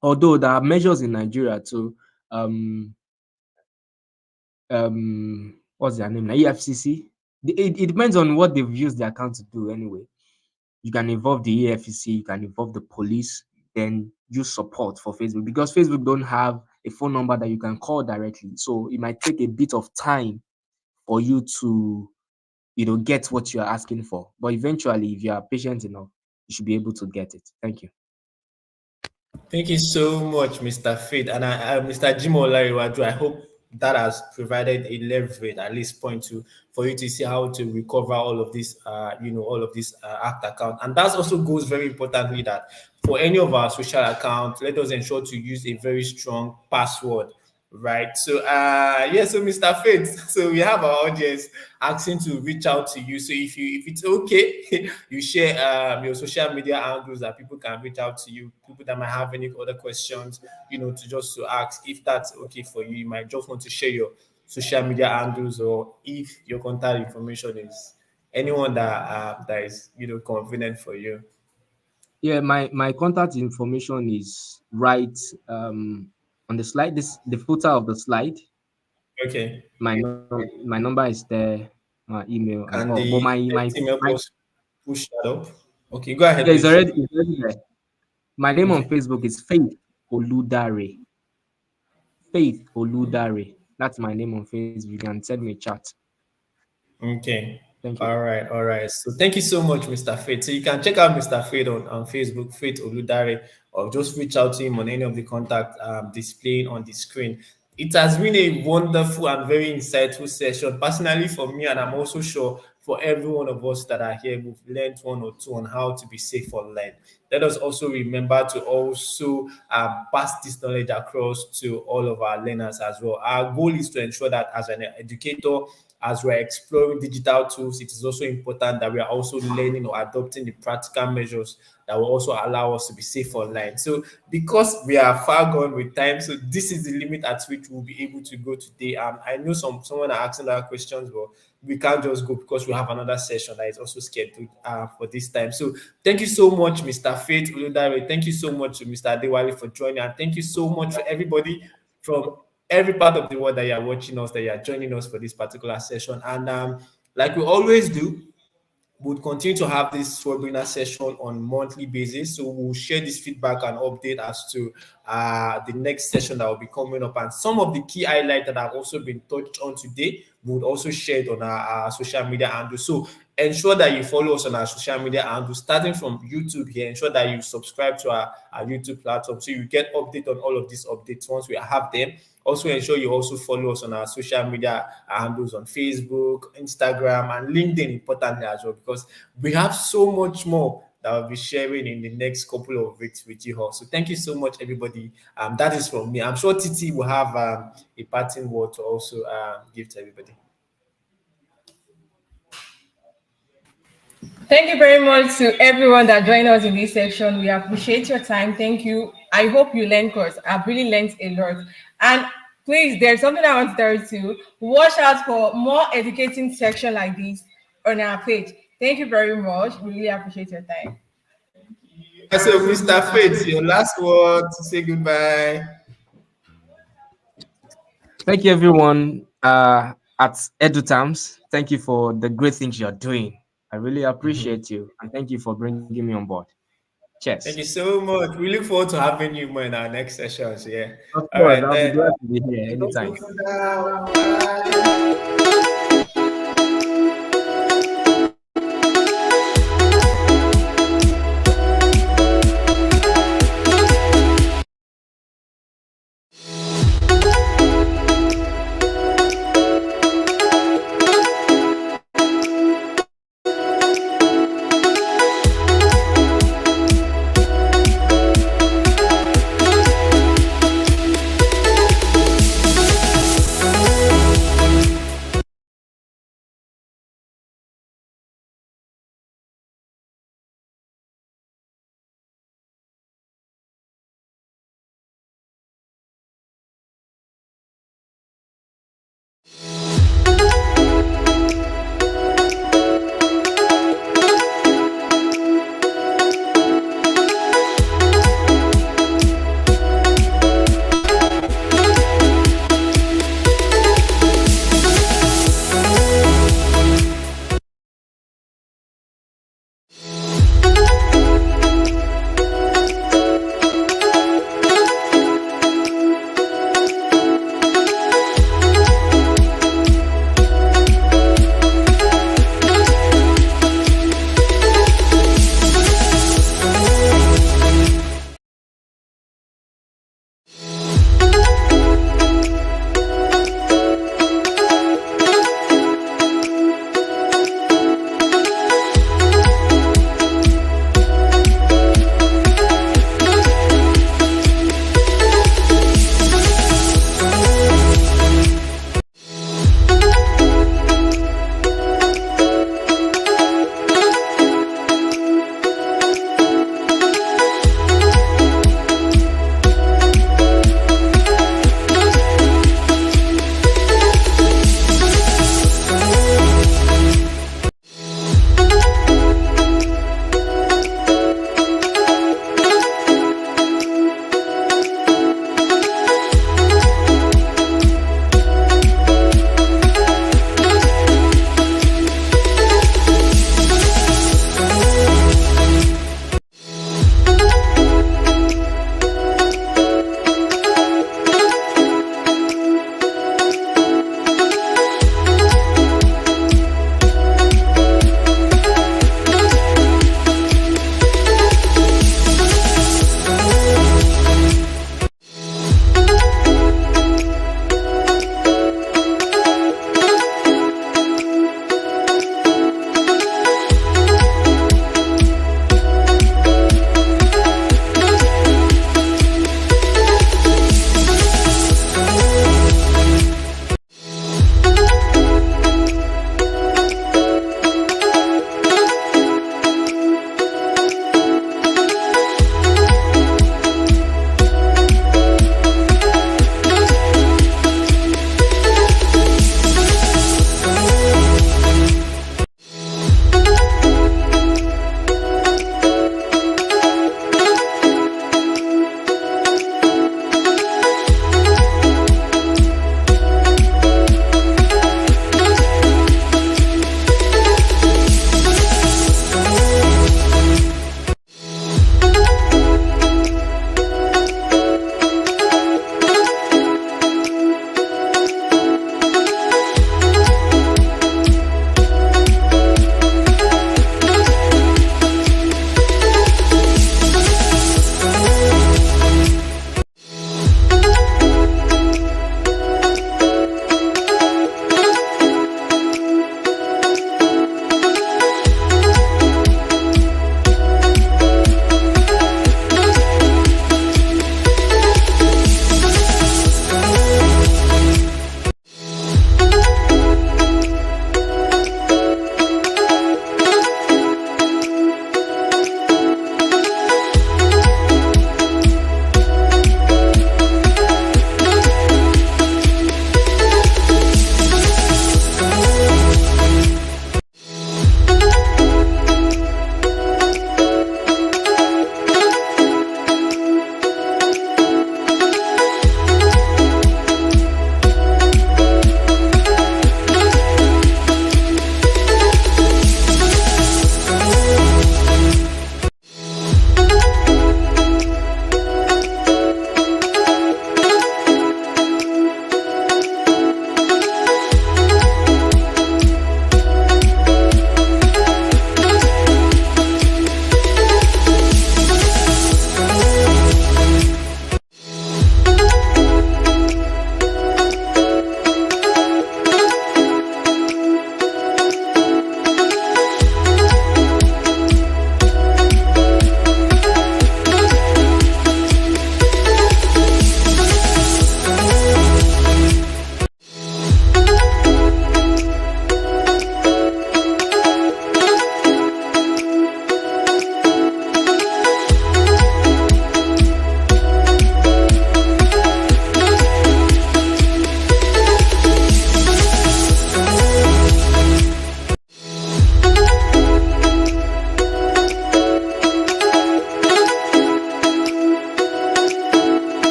Although there are measures in Nigeria to um what's their name now? EFCC. It depends on what they've used the account to do anyway. You can involve the EFCC, you can involve the police, then use support for Facebook because Facebook don't have a phone number that you can call directly. So it might take a bit of time for you to get what you are asking for. But eventually, if you are patient enough, you should be able to get it. Thank you. Thank you so much, Mr. Faith. And Mr. Jim Olariwaju, I hope that has provided a leverage, at least point to, for you to see how to recover all of this, all of this act account. And that also goes very importantly that for any of our social accounts, let us ensure to use a very strong password. Right. So yeah, so Mr. Faith, so we have our audience asking to reach out to you. So if it's okay, you share your social media handles that people can reach out to you, people that might have any other questions, to ask. If that's okay for you, you might just want to share your social media handles, or if your contact information is anyone that is convenient for you. Yeah, my contact information is right on the slide. The footer of the slide. Okay. My number is there, my email and And all. But the my team help my us push that up. Okay, go ahead, yeah, it's please. already there. My name on Okay. Facebook is Faith Oludare. Faith Oludare. That's my name on Facebook. You can send me a chat. Okay. Thank you. All right. All right. So thank you so much, Mr. Faith. So you can check out Mr. Faith on Facebook, Faith Oludare, or just reach out to him on any of the contact displaying on the screen. It has been a wonderful and very insightful session, personally for me, and I'm also sure for every one of us that are here, we've learned one or two on how to be safe online. Let us also remember to also pass this knowledge across to all of our learners as well. Our goal is to ensure that as an educator, as we're exploring digital tools, it is also important that we are also learning or adopting the practical measures that will also allow us to be safe online. So, because we are far gone with time, so this is the limit at which we'll be able to go today. I know someone are asking other questions, but we can't just go because we have another session that is also scheduled for this time. So, thank you so much, Mr. Faith Oludare. Thank you so much to Mr. Adewale for joining, and thank you so much for everybody from every part of the world that you are watching us, that you are joining us for this particular session. And like we always do, we'll continue to have this webinar session on monthly basis. So we'll share this feedback and update as to the next session that will be coming up. And some of the key highlights that have also been touched on today, we'll also share it on our social media handles. So ensure that you follow us on our social media handles, starting from YouTube here. Ensure that you subscribe to our YouTube platform so you get update on all of these updates once we have them. Also ensure you also follow us on our social media handles on Facebook, Instagram, and LinkedIn, importantly as well, because we have so much more that I'll be sharing in the next couple of weeks with you all. So thank you so much, everybody. That is from me. I'm sure Titi will have a parting word to also give to everybody. Thank you very much to everyone that joined us in this section. We appreciate your time. Thank you. I hope you learned, because I've really learned a lot. And please, there's something I want to tell you too. Watch out for more educating section like this on our page. Thank you very much. We really appreciate your time. So, Mr. Faith, your last word to say goodbye. Thank you, everyone at EduTerms. Thank you for the great things you're doing. I really appreciate you, and thank you for bringing me on board. Cheers. Thank you so much. We look forward to having you more in our next sessions. Yeah. Of All course, right. I'll be glad to be here anytime. Bye.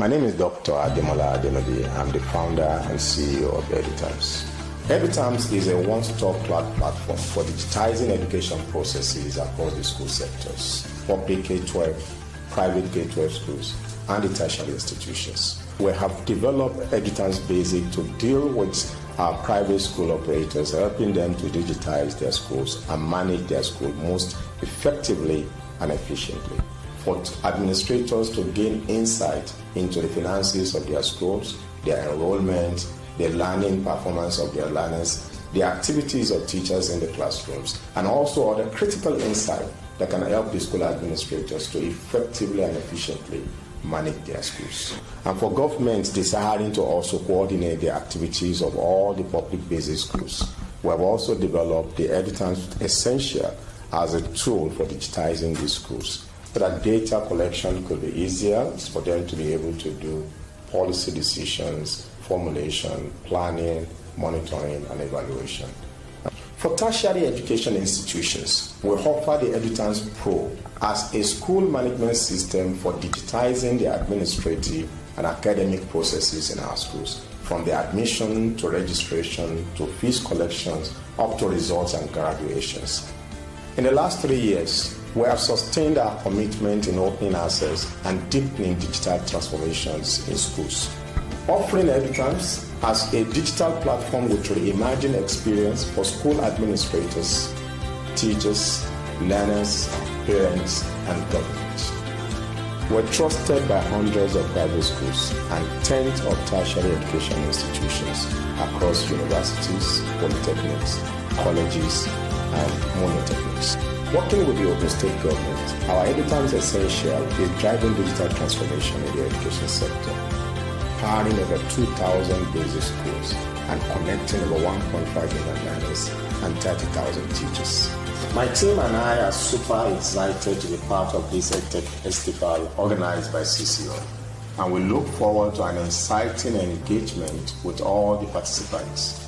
My name is Dr. Ademola Adenobi. I'm the founder and CEO of EduTimes. EduTimes is a one-stop cloud platform for digitizing education processes across the school sectors, public K-12, private K-12 schools, and the tertiary institutions. We have developed EduTimes Basic to deal with our private school operators, helping them to digitize their schools and manage their school most effectively and efficiently. For administrators to gain insight into the finances of their schools, their enrollment, the learning performance of their learners, the activities of teachers in the classrooms, and also other critical insight that can help the school administrators to effectively and efficiently manage their schools. And for governments desiring to also coordinate the activities of all the public basic schools, we have also developed the EduTimes Essential as a tool for digitizing these schools, so that data collection could be easier for them to be able to do policy decisions, formulation, planning, monitoring, and evaluation. For tertiary education institutions, we offer the EduTimes Pro as a school management system for digitizing the administrative and academic processes in our schools, from the admission to registration to fees collections up to results and graduations. In the last 3 years, we have sustained our commitment in opening access and deepening digital transformations in schools. Offering EduTimes as a digital platform with reimagined experience for school administrators, teachers, learners, parents, and government. We're trusted by hundreds of private schools and tens of tertiary education institutions across universities, polytechnics, colleges, and monotechnics. Working with the Ogun State government, our EduTimes Essential is driving digital transformation in the education sector, powering over 2,000 basic schools and connecting over 1.5 million learners and 30,000 teachers. My team and I are super excited to be part of this EdTech Festival organized by CCO, and we look forward to an exciting engagement with all the participants.